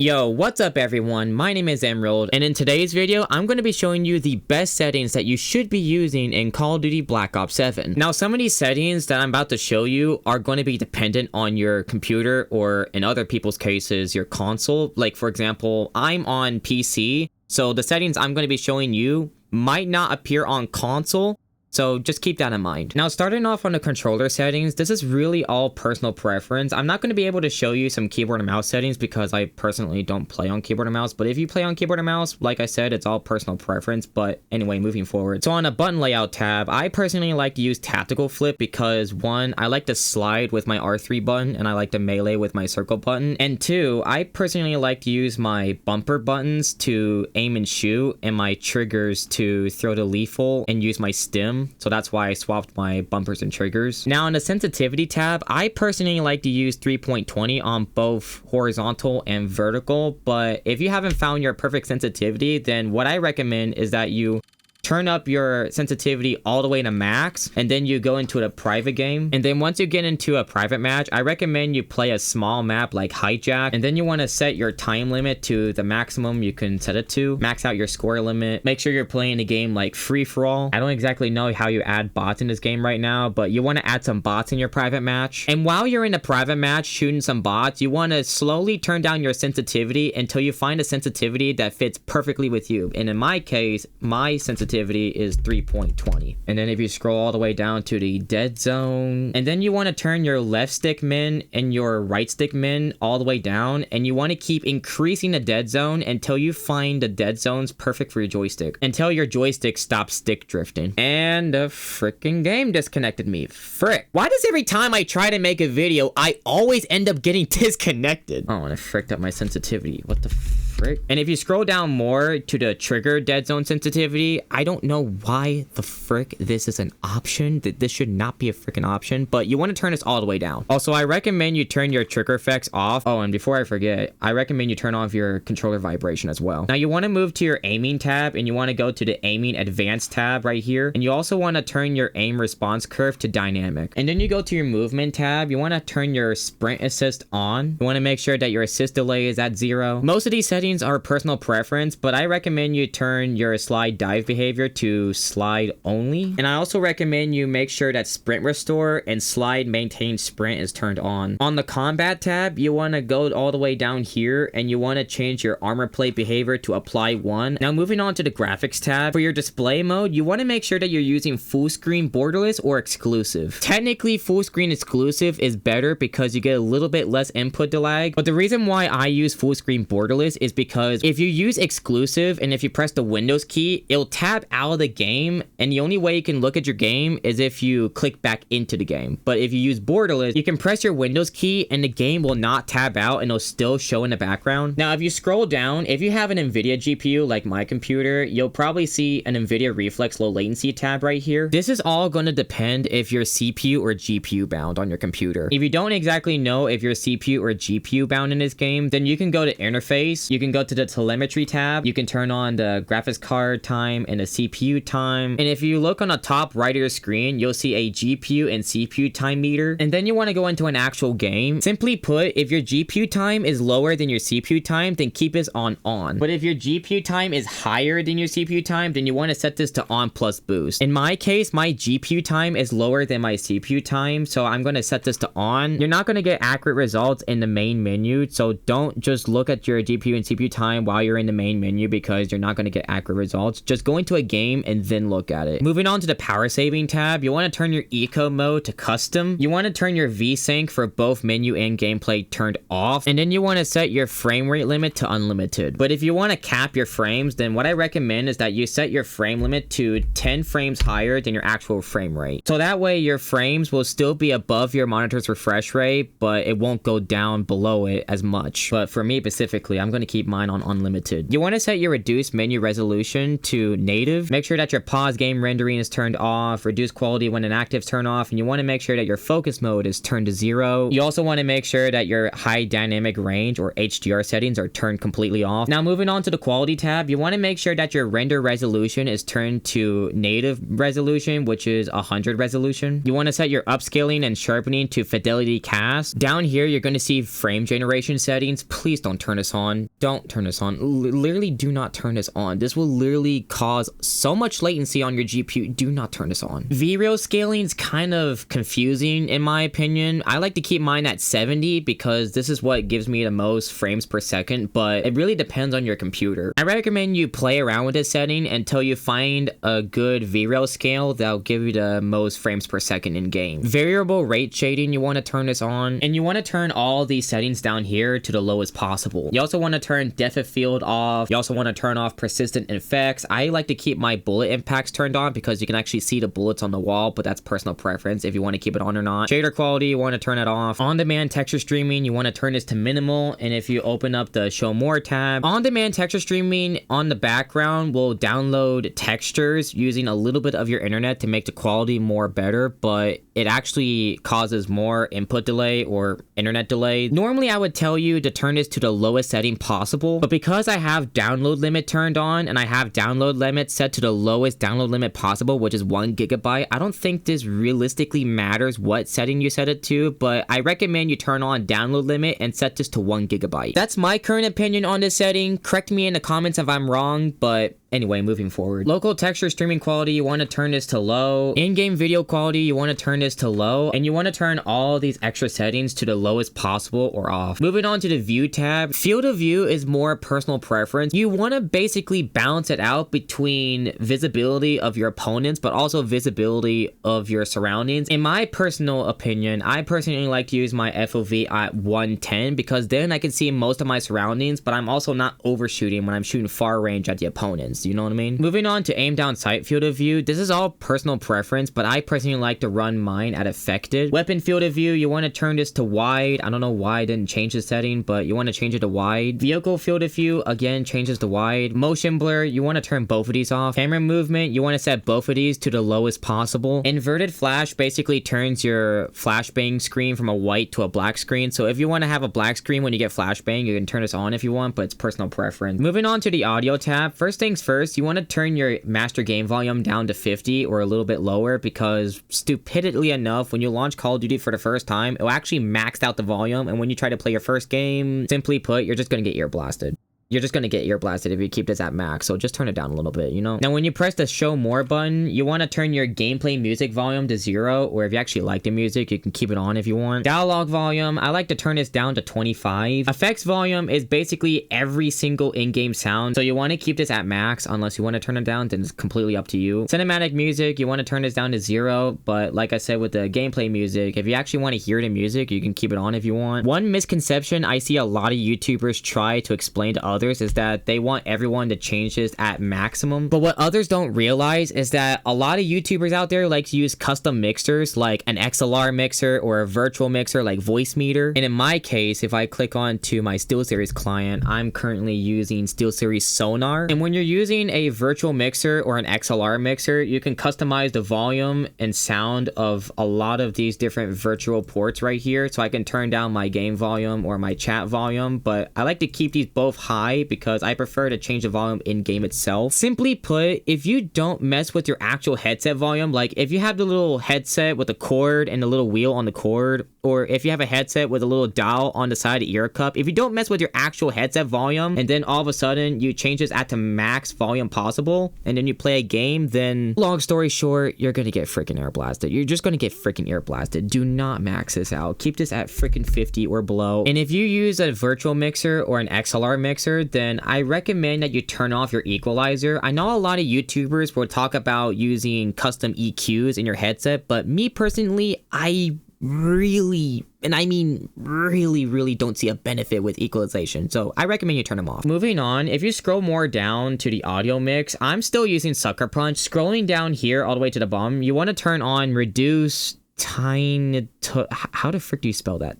Yo, what's up everyone? My name is Emerald, and in today's video, I'm going to be showing you the best settings that you should be using in Call of Duty Black Ops 7. Now, some of these settings that I'm about to show you are going to be dependent on your computer or, in other people's cases, your console. Like, for example, I'm on PC, so the settings I'm going to be showing you might not appear on console. So just keep that in mind. Now, starting off on the controller settings, this is really all personal preference. I'm not going to be able to show you some keyboard and mouse settings because I personally don't play on keyboard and mouse. But if you play on keyboard and mouse, like I said, it's all personal preference. But anyway, moving forward. So on the button layout tab, I personally like to use tactical flip because one, I like to slide with my R3 button and I like to melee with my circle button. And two, I personally like to use my bumper buttons to aim and shoot and my triggers to throw the lethal and use my stim. So that's why I swapped my bumpers and triggers. Now in the sensitivity tab, I personally like to use 3.20 on both horizontal and vertical. But if you haven't found your perfect sensitivity, then what I recommend is that you turn up your sensitivity all the way to max, and then you go into a private game. And then once you get into a private match, I recommend you play a small map like Hijack, and then you want to set your time limit to the maximum you can set it to. Max out your score limit. Make sure you're playing a game like free-for-all. I don't exactly know how you add bots in this game right now, but you want to add some bots in your private match. And while you're in a private match shooting some bots, you want to slowly turn down your sensitivity until you find a sensitivity that fits perfectly with you. And in my case, my sensitivity is 3.20. And then if you scroll all the way down to the dead zone, and then you want to turn your left stick min and your right stick min all the way down, and you want to keep increasing the dead zone until you find the dead zones perfect for your joystick, until your joystick stops stick drifting. And the freaking game disconnected me. Frick. Why does every time I try to make a video, I always end up getting disconnected? Oh, and I fricked up my sensitivity. What the frick? And if you scroll down more to the trigger dead zone sensitivity, I don't know why the frick this is an option. This should not be a freaking option, but you want to turn this all the way down. Also, I recommend you turn your trigger effects off. Oh, and before I forget, I recommend you turn off your controller vibration as well. Now, you want to move to your aiming tab, and you want to go to the aiming advanced tab right here. And you also want to turn your aim response curve to dynamic. And then you go to your movement tab. You want to turn your sprint assist on. You want to make sure that your assist delay is at 0. Most of these settings are personal preference, but I recommend you turn your slide dive behavior to slide only. And I also recommend you make sure that sprint restore and slide maintain sprint is turned on. On the combat tab, you want to go all the way down here and you want to change your armor plate behavior to apply 1. Now moving on to the graphics tab, for your display mode, you want to make sure that you're using full screen borderless or exclusive. Technically, full screen exclusive is better because you get a little bit less input lag, but the reason why I use full screen borderless is because if you use exclusive and if you press the Windows key, it'll tab out of the game, and the only way you can look at your game is if you click back into the game. But if you use borderless, you can press your Windows key and the game will not tab out and it'll still show in the background. Now, if you scroll down, if you have an NVIDIA GPU like my computer, you'll probably see an NVIDIA Reflex low latency tab right here. This is all going to depend if you're CPU or GPU bound on your computer. If you don't exactly know if you're CPU or GPU bound in this game, then you can go to interface, you can go to the telemetry tab, you can turn on the graphics card time and the CPU time. And if you look on the top right of your screen, you'll see a GPU and CPU time meter. And then you want to go into an actual game. Simply put, if your GPU time is lower than your CPU time, then keep this on. But if your GPU time is higher than your CPU time, then you want to set this to on plus boost. In my case, my GPU time is lower than my CPU time, so I'm going to set this to on. You're not going to get accurate results in the main menu, so don't just look at your GPU and CPU time while you're in the main menu because you're not going to get accurate results. Just go into a game and then look at it. Moving on to the power saving tab, you want to turn your eco mode to custom. You want to turn your VSync for both menu and gameplay turned off, and then you want to set your frame rate limit to unlimited. But if you want to cap your frames, then what I recommend is that you set your frame limit to 10 frames higher than your actual frame rate. So that way your frames will still be above your monitor's refresh rate, but it won't go down below it as much. But for me specifically, I'm going to keep mine on unlimited. You want to set your reduce menu resolution to native. Make sure that your pause game rendering is turned off, reduce quality when inactive is turned off, and you want to make sure that your focus mode is turned to 0. You also want to make sure that your high dynamic range or HDR settings are turned completely off. Now moving on to the quality tab, you want to make sure that your render resolution is turned to native resolution, which is 100 resolution. You want to set your upscaling and sharpening to fidelity cast. Down here, you're going to see frame generation settings. Please don't turn this on. Don't turn this on. Literally do not turn this on. This will literally cause so much latency on your GPU. Do not turn this on. VRAIL scaling is kind of confusing in my opinion. I like to keep mine at 70 because this is what gives me the most frames per second, but it really depends on your computer. I recommend you play around with this setting until you find a good VRAIL scale that'll give you the most frames per second in game. Variable rate shading, you want to turn this on, and you want to turn all these settings down here to the lowest possible. You also want to turn depth of field off. You also want to turn off persistent effects. I like to keep my bullet impacts turned on because you can actually see the bullets on the wall, but that's personal preference if you want to keep it on or not. Shader quality, you want to turn it off. On-demand texture streaming, you want to turn this to minimal, and if you open up the show more tab, on-demand texture streaming on the background will download textures using a little bit of your internet to make the quality more better, but it actually causes more input delay or internet delay. Normally I would tell you to turn this to the lowest setting possible, but because I have download limit turned on and I have download limit set to the lowest download limit possible, which is 1 gigabyte, I don't think this realistically matters what setting you set it to, but I recommend you turn on download limit and set this to 1 gigabyte. That's my current opinion on this setting. Correct me in the comments if I'm wrong, but anyway, moving forward. Local texture streaming quality, you want to turn this to low. In-game video quality, you want to turn this to low. And you want to turn all these extra settings to the lowest possible or off. Moving on to the view tab. Field of view is more personal preference. You want to basically balance it out between visibility of your opponents, but also visibility of your surroundings. In my personal opinion, I personally like to use my FOV at 110 because then I can see most of my surroundings, but I'm also not overshooting when I'm shooting far range at the opponents. You know what I mean? Moving on to aim down sight field of view. This is all personal preference, but I personally like to run mine at affected. Weapon field of view, you want to turn this to wide. I don't know why I didn't change the setting, but you want to change it to wide. Vehicle field of view, again, changes to wide. Motion blur, you want to turn both of these off. Camera movement, you want to set both of these to the lowest possible. Inverted flash basically turns your flashbang screen from a white to a black screen. So if you want to have a black screen when you get flashbang, you can turn this on if you want, but it's personal preference. Moving on to the audio tab. First things first, you want to turn your master game volume down to 50 or a little bit lower because stupidly enough, when you launch Call of Duty for the first time, it'll actually max out the volume, and when you try to play your first game, simply put, you're just going to get ear blasted. You're just going to get ear blasted if you keep this at max, so just turn it down a little bit, you know? Now, when you press the show more button, you want to turn your gameplay music volume to 0, or if you actually like the music, you can keep it on if you want. Dialogue volume, I like to turn this down to 25. Effects volume is basically every single in-game sound, so you want to keep this at max unless you want to turn it down, then it's completely up to you. Cinematic music, you want to turn this down to 0, but like I said with the gameplay music, if you actually want to hear the music, you can keep it on if you want. One misconception I see a lot of YouTubers try to explain to others is that they want everyone to change this at maximum, but what others don't realize is that a lot of YouTubers out there like to use custom mixers like an XLR mixer or a virtual mixer like Voicemeeter. And in my case, if I click on to my SteelSeries client, I'm currently using SteelSeries Sonar, and when you're using a virtual mixer or an XLR mixer, you can customize the volume and sound of a lot of these different virtual ports right here. So I can turn down my game volume or my chat volume, but I like to keep these both high because I prefer to change the volume in game itself. Simply put, if you don't mess with your actual headset volume, like if you have the little headset with the cord and the little wheel on the cord, or if you have a headset with a little dial on the side of the ear cup, if you don't mess with your actual headset volume and then all of a sudden you change this at the max volume possible and then you play a game, then long story short, you're gonna get freaking air blasted. You're just gonna get freaking air blasted. Do not max this out. Keep this at freaking 50 or below. And if you use a virtual mixer or an XLR mixer, then I recommend that you turn off your equalizer. I know a lot of YouTubers will talk about using custom EQs in your headset, but me personally, I really, and I mean really don't see a benefit with equalization, so I recommend you turn them off. Moving on, if you scroll more down to the audio mix, I'm still using Sucker Punch. Scrolling down here all the way to the bottom, you want to turn on reduce how the frick do you spell that?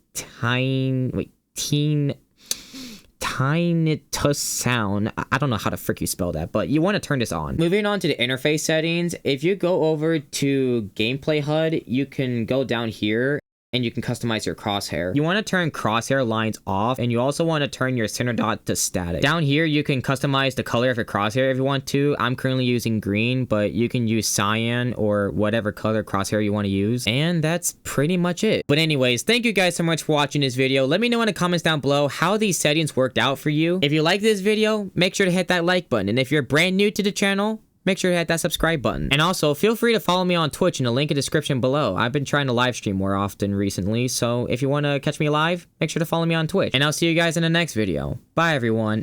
Teen tinnitus sound. I don't know how to frick you spell that, but you want to turn this on. Moving on to the interface settings, if you go over to gameplay HUD, you can go down here and you can customize your crosshair. You want to turn crosshair lines off, and you also want to turn your center dot to static. Down here, you can customize the color of your crosshair if you want to. I'm currently using green, but you can use cyan or whatever color crosshair you want to use. And that's pretty much it. But anyways, thank you guys so much for watching this video. Let me know in the comments down below how these settings worked out for you. If you like this video, make sure to hit that like button. And if you're brand new to the channel, make sure to hit that subscribe button. And also, feel free to follow me on Twitch in the link in the description below. I've been trying to live stream more often recently, so if you want to catch me live, make sure to follow me on Twitch. And I'll see you guys in the next video. Bye, everyone.